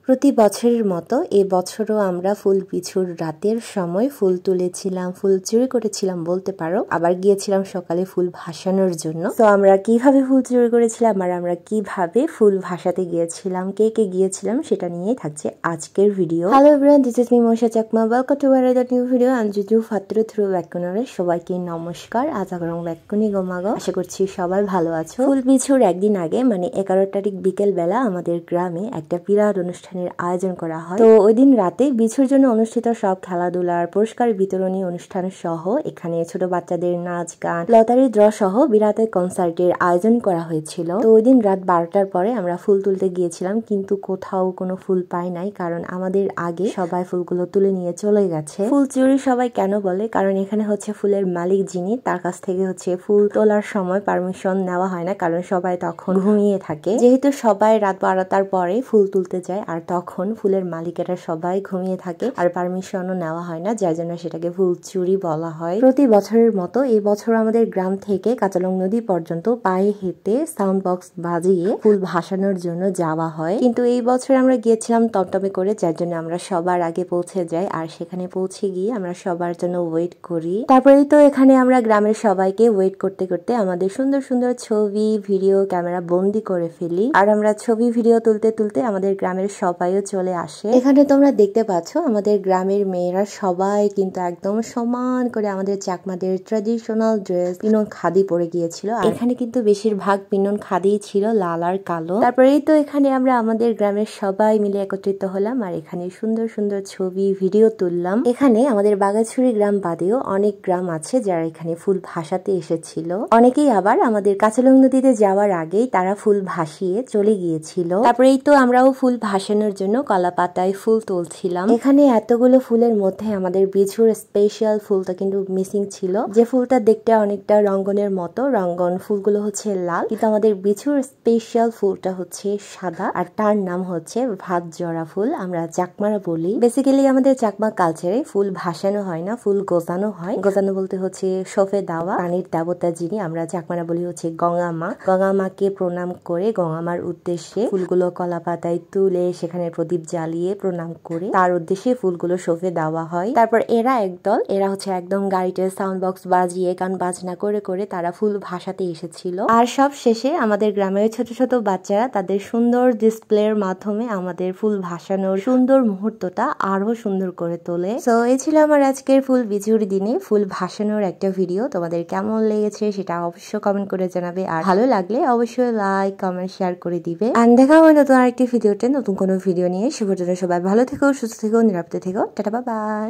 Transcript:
প্রতি বছরের মতো এই বছরও আমরা ফুল বিছুর রাতের সময় ফুল তুলেছিলাম, ফুল চুরি করেছিলাম বলতে পারো। আবার গিয়েছিলাম সকালে ফুল ভাসানোর জন্য। তো আমরা কিভাবে ফুল চুরি করেছিলাম আর আমরা কিভাবে ফুল ভাসাতে গিয়েছিলাম, কে কে গিয়েছিলাম সেটা নিয়েই থাকছে আজকের video. Hello everyone, this is me Mousa Chakma, welcome to another new video. আঞ্জুজু ফাত্র থ্রু ব্যাকুনারে সবাইকে নমস্কার। আজাগরং ব্যাকুনি গোমাগো, আশা করছি সবাই ভালো আছো। ফুল বিছুর একদিন আগে মানে 11 তারিখ বিকেল বেলা আমাদের গ্রামে একটা বিরাট অনুষ্ঠানের আয়োজন করা হয়। তো ওই দিন রাতে বিছুর জন্য অনুষ্ঠিত সব খেলাধুলার পুরস্কার বিতরণী অনুষ্ঠান সহ এখানে ছোট বাচ্চাদের নাচ গান, লটারি ড্র সহ বিরাট কনসার্টের আয়োজন করা হয়েছিল। তো ওই দিন রাত 12টার পরে আমরা ফুল তুলতে গিয়েছিলাম, কিন্তু কোথাও কোনো ফুল পাই নাই, কারণ আমাদের আগে সবাই ফুলগুলো তুলে নিয়ে চলে গেছে। ফুল চুরি সবাই কেন বলে, কারণ এখানে হচ্ছে ফুলের মালিক যিনি, তার কাছ থেকে হচ্ছে ফুল তোলার সময় পারমিশন নেওয়া হয় না, কারণ সবাই তখন ঘুমিয়ে থাকে। যেহেতু সবাই রাত 12টার পরে ফুল তুলতে যায় আর তখন ফুলের মালিকেরা সবাই ঘুমিয়ে থাকে আর পারমিশনও নেওয়া হয় না, যার জন্য সেটাকে ফুল চুরি বলা হয়। প্রতি বছরের মতো এই বছর আমাদের গ্রাম থেকে কাঁচালং নদী পর্যন্ত পায়ে হেঁটে সাউন্ড বক্স বাজিয়ে ফুল ভাসানোর জন্য যাওয়া হয়। কিন্তু এই বছর আমরা গিয়েছিলাম টমটমে করে, যার জন্য আমরা সবার আগে পৌঁছে যাই আর সেখানে পৌঁছে গিয়ে আমরা সবার জন্য ওয়েট করি। তারপরেই তো এখানে আমরা গ্রামের সবাইকে ওয়েট করতে করতে আমাদের সুন্দর সুন্দর ছবি ভিডিও ক্যামেরা বন্দি করে ফেলি। আর আমরা ছবি ভিডিও তুলতে তুলতে আমাদের গ্রামের সবাইও চলে আসে। এখানে তোমরা দেখতে পাচ্ছ আমাদের গ্রামের মেয়েরা সবাই কিন্তু একদম সমান করে আমাদের চাকমাদের ট্র্যাডিশনাল ড্রেস পিনন খাদি পরে গিয়েছিল। এখানে কিন্তু বেশিরভাগ পিনন খাদি ছিল, লাল আর কালো। তারপরেই তো এখানে আমরা আমাদের গ্রামের সবাই মিলে একত্রিত হলাম আর এখানে সুন্দর সুন্দর ছবি ভিডিও তুললাম। এখানে আমাদের বাগাছড়ি গ্রাম বাদেও অনেক গ্রাম আছে যারা এখানে ফুল ভাসাতে এসেছিল। অনেকেই আবার আমাদের কাঁচালং নদীতে যাওয়ার আগেই তারা ফুল ভাসিয়ে চলে গিয়েছিল। তারপরেই তো আমরাও ফুল ভাসানোর জন্য কলা পাতায় ফুল তুলছিলাম। এখানে এতগুলো ফুলের মধ্যে আমাদের বিছুর স্পেশাল ফুলটা কিন্তু মিসিং ছিল, যে ফুলটা দেখতে অনেকটা রঙ্গনের মতো। রঙ্গন ফুলগুলো হচ্ছে লাল, কিন্তু আমাদের বিছুর স্পেশাল ফুলটা হচ্ছে সাদা আর তার নাম হচ্ছে ভাত জরা ফুল, আমরা চাকমারা বলি। বেসিক্যালি আমাদের চাকমা কালচারে ফুল ভাসানো হয় না, ফুল গোজানো হয়। গোজানো বলতে হচ্ছে শোফে দেওয়া। পানির দেবতা যিনি, আমরা চাকমারা বলি হচ্ছে গঙ্গা মা। গঙ্গা মাকে প্রণাম করে গঙ্গা মার উদ্দেশ্যে ফুলগুলো কলা পাতায় তুলে সেখানে প্রদীপ জ্বালিয়ে প্রণাম করে তার উদ্দেশ্যে ফুলগুলো শোভে দেওয়া হয়। তারপর এরা একদল, এরা হচ্ছে একদম গাড়িতে সাউন্ড বক্স বাজিয়ে গান বাজনা করে করে তারা ফুল ভাসাতে এসেছিল। আর সব শেষে আমাদের গ্রামের ছোট ছোট বাচ্চারা তাদের সুন্দর ডিসপ্লের মাধ্যমে আমাদের ফুল ভাসানোর সুন্দর মুহূর্তটা আরো সুন্দর করে তোলে। সো এই ছিল আমার আজকের ফুল বিছুর দিনে ফুল ভাসানোর একটা ভিডিও। তোমাদের কেমন লেগেছে সেটা অবশ্যই কমেন্ট করে জানাবে, আর ভালো লাগলে অবশ্যই লাইক কমেন্ট শেয়ার করে দিবে। আর দেখা হয় নতুন আরেকটি ভিডিওতে নতুন কোনো ভিডিও নিয়ে। সে পর্যন্ত সবাই ভালো থেকো, সুস্থ থেকো, নিরাপদে থেকো। Tata, bye bye.